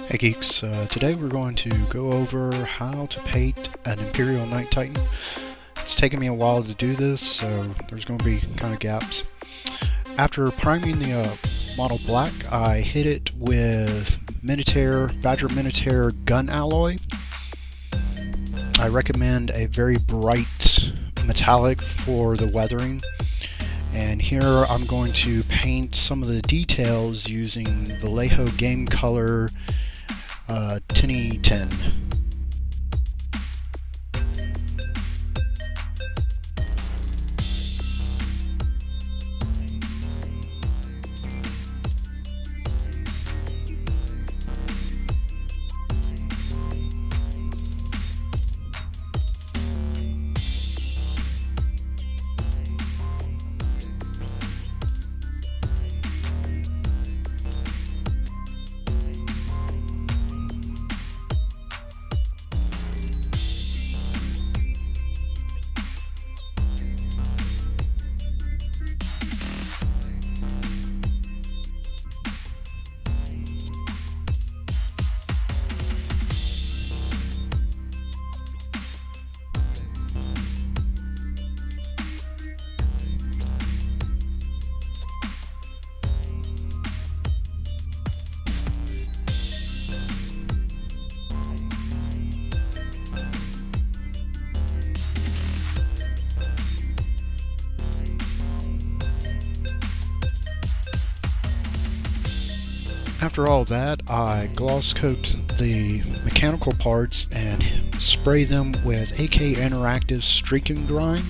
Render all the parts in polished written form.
Hey geeks, today we're going to go over how to paint an Imperial Knight Titan. It's taken me a while to do this, so there's going to be kind of gaps. After priming the model black, I hit it with Badger Minotaur gun alloy. I recommend a very bright metallic for the weathering. And here I'm going to paint some of the details using Vallejo Game Color Tinny 10. After all that, I gloss coat the mechanical parts and spray them with AK Interactive Streaking Grime.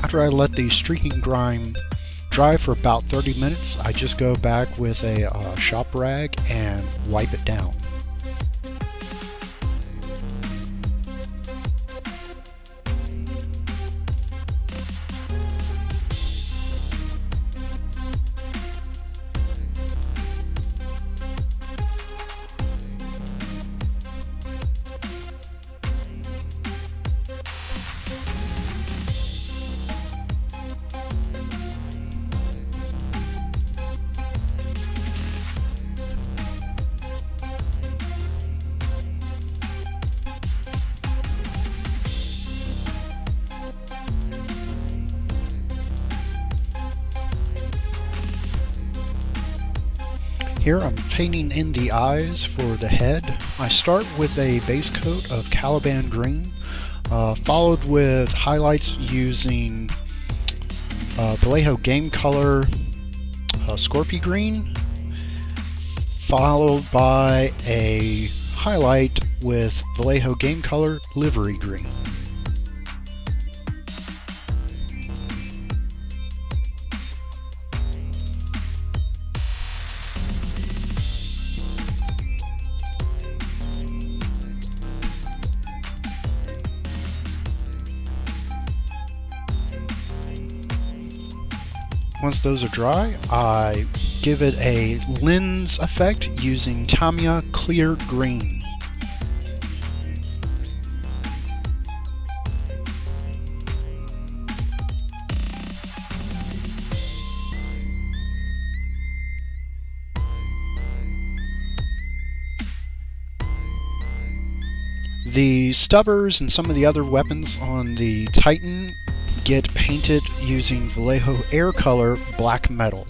After I let the streaking grime dry for about 30 minutes, I just go back with a shop rag and wipe it down. Here I'm painting in the eyes for the head. I start with a base coat of Caliban green, followed with highlights using Vallejo Game Color Scorpio green, followed by a highlight with Vallejo Game Color Livery green. Once those are dry, I give it a lens effect using Tamiya Clear Green. The stubbers and some of the other weapons on the Titan get painted using Vallejo Air Color Black Metal.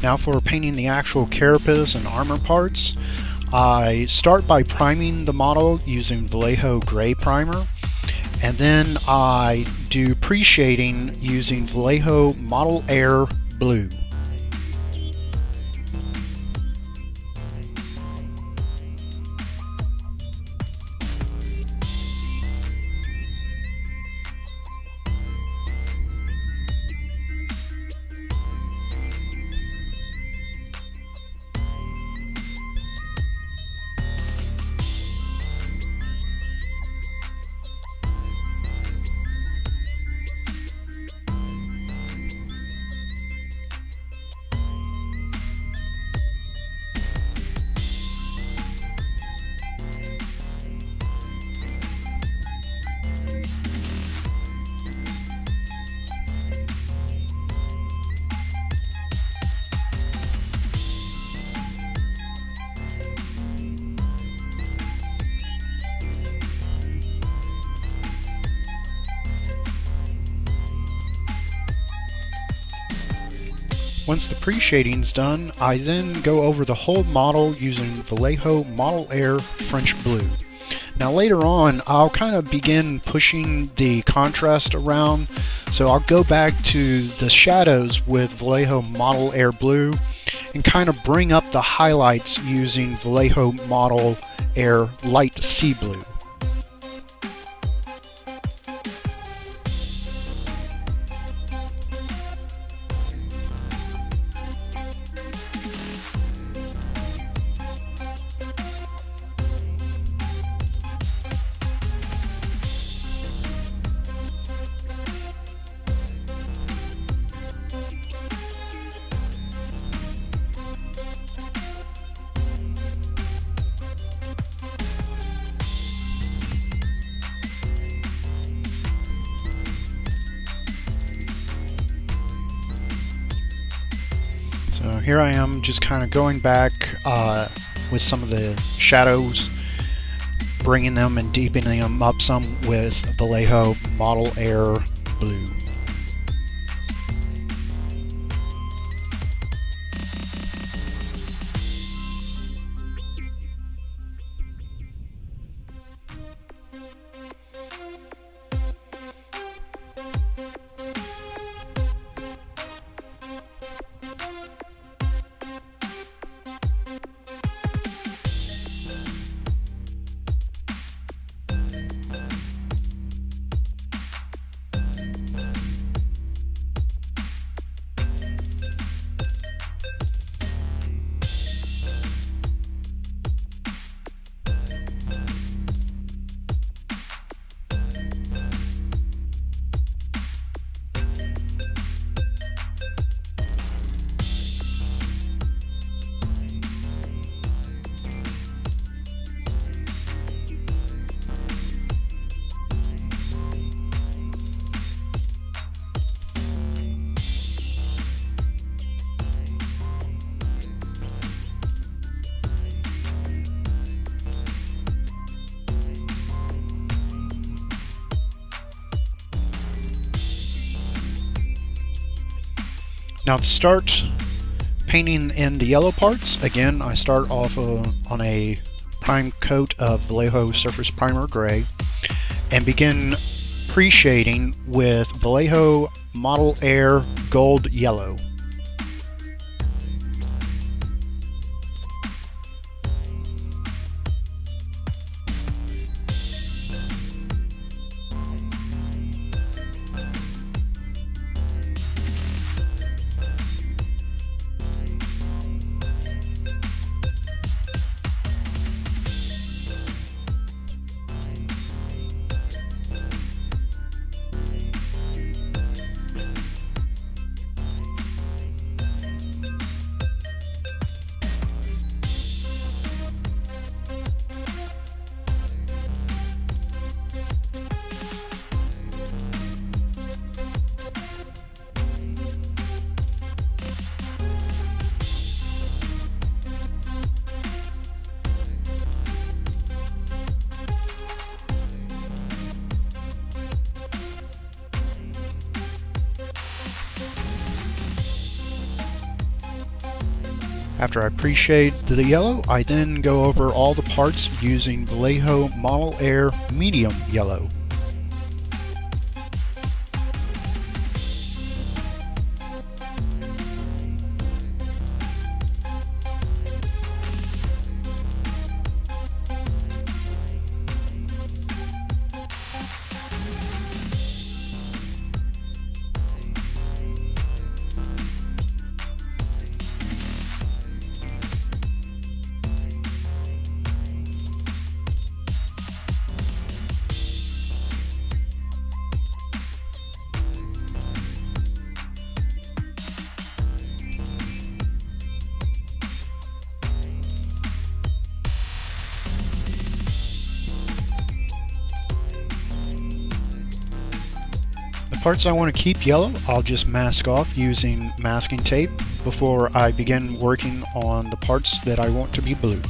Now for painting the actual carapace and armor parts, I start by priming the model using Vallejo Gray Primer, and then I do pre-shading using Vallejo Model Air Blue. Once the pre-shading's done, I then go over the whole model using Vallejo Model Air French Blue. Now later on, I'll kind of begin pushing the contrast around, so I'll go back to the shadows with Vallejo Model Air Blue and kind of bring up the highlights using Vallejo Model Air Light Sea Blue. So here I am just kind of going back with some of the shadows, bringing them and deepening them up some with Vallejo Model Air Blue. Now to start painting in the yellow parts, again I start off on a prime coat of Vallejo Surface Primer Gray and begin pre-shading with Vallejo Model Air Gold Yellow. After I pre-shade the yellow, I then go over all the parts using Vallejo Model Air Medium Yellow. The parts I want to keep yellow, I'll just mask off using masking tape before I begin working on the parts that I want to be blue.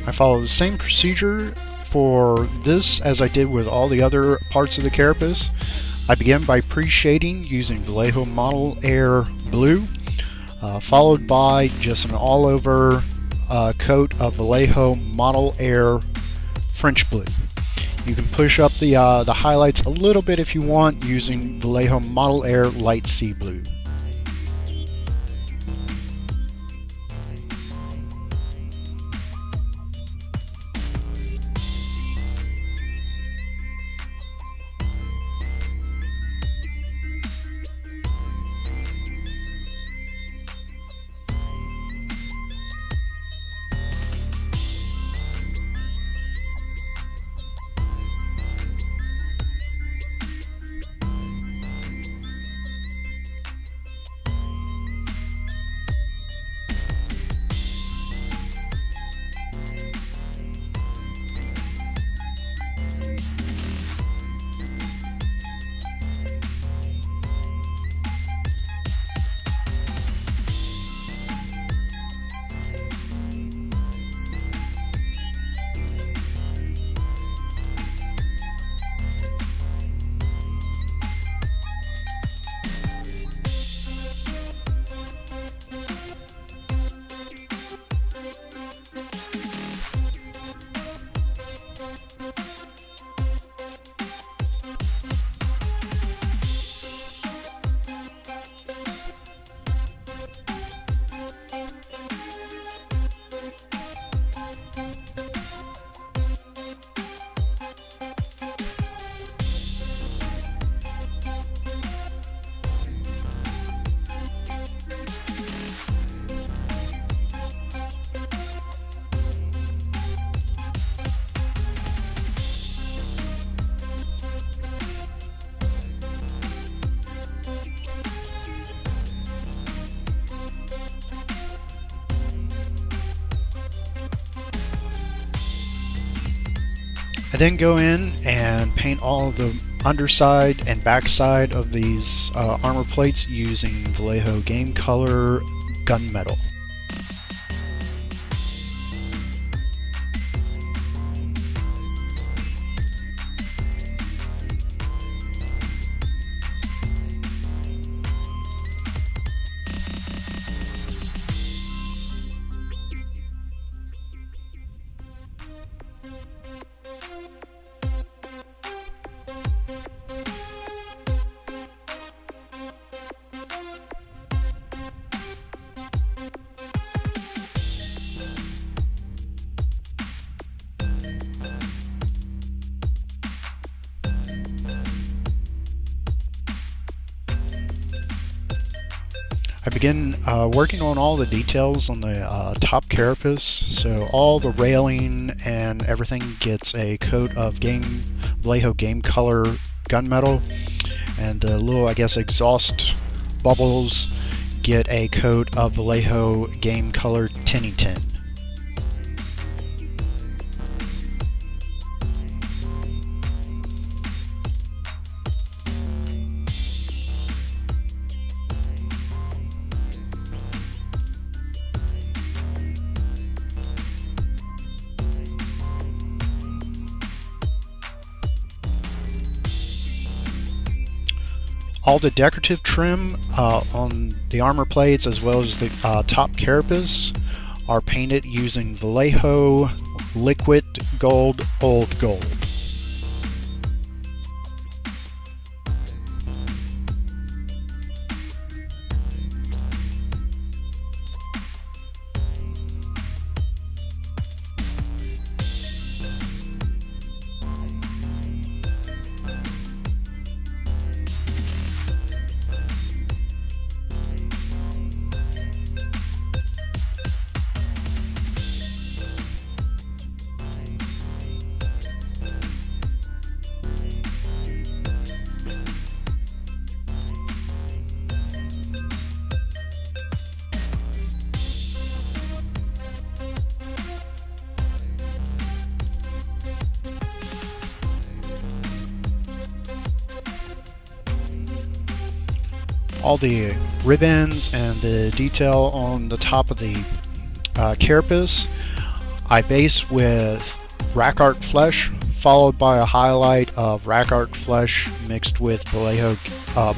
I follow the same procedure for this as I did with all the other parts of the carapace. I begin by pre-shading using Vallejo Model Air Blue, followed by just an all-over coat of Vallejo Model Air French Blue. You can push up the highlights a little bit if you want using Vallejo Model Air Light Sea Blue. I then go in and paint all of the underside and backside of these armor plates using Vallejo Game Color Gunmetal. I begin working on all the details on the top carapace, so all the railing and everything gets a coat of Vallejo Game Color Gunmetal, and the little, I guess, exhaust bubbles get a coat of Vallejo Game Color Tinny Tin. All the decorative trim on the armor plates as well as the top carapace are painted using Vallejo Liquid Gold Old Gold. All the ribbons and the detail on the top of the carapace I base with rack art flesh, followed by a highlight of rack art flesh mixed with Vallejo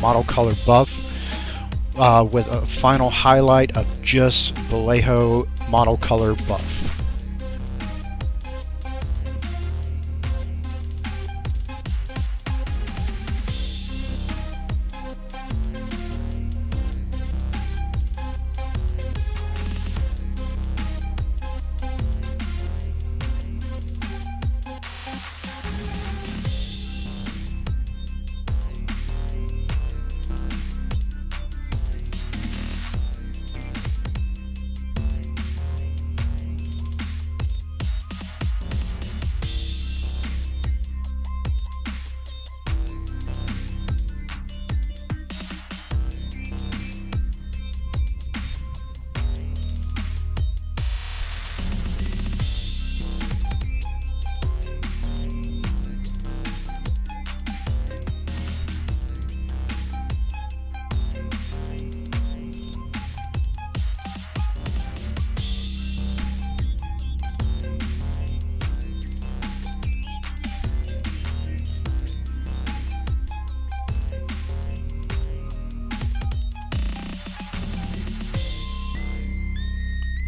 model color buff, with a final highlight of just Vallejo model color buff.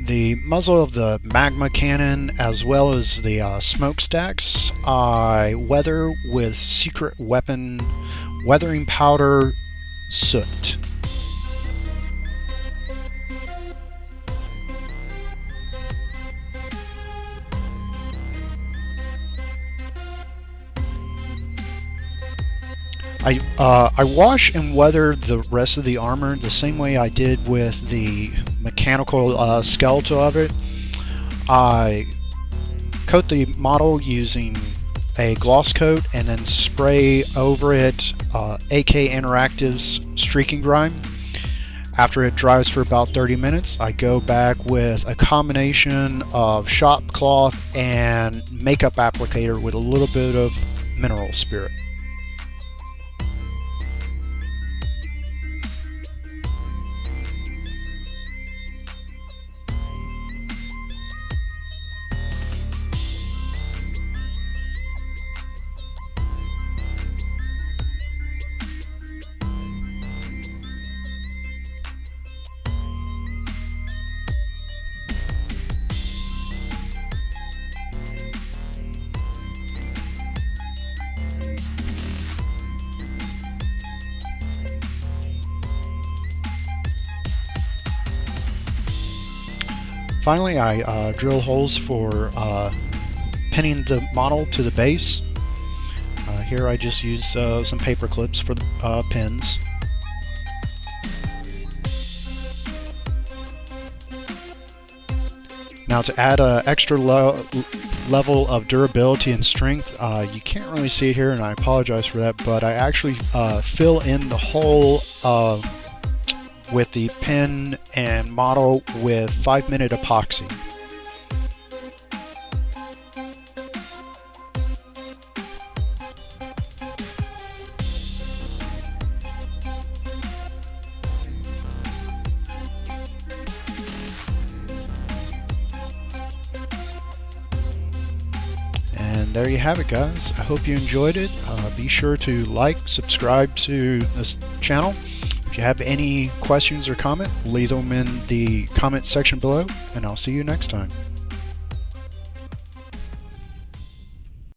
The muzzle of the magma cannon, as well as the smokestacks, I weather with secret weapon weathering powder soot. I wash and weather the rest of the armor the same way I did with the mechanical skeletal of it. I coat the model using a gloss coat and then spray over it AK Interactive's streaking grime. After it dries for about 30 minutes, I go back with a combination of shop cloth and makeup applicator with a little bit of mineral spirit. Finally, I drill holes for pinning the model to the base. Here I just use some paper clips for the pins. Now, to add an extra level of durability and strength, you can't really see it here, and I apologize for that, but I actually fill in the hole with the pin and model with 5-minute epoxy. And there you have it, guys. I hope you enjoyed it. Be sure to like, subscribe to this channel. If you have any questions or comment, leave them in the comment section below, and I'll see you next time.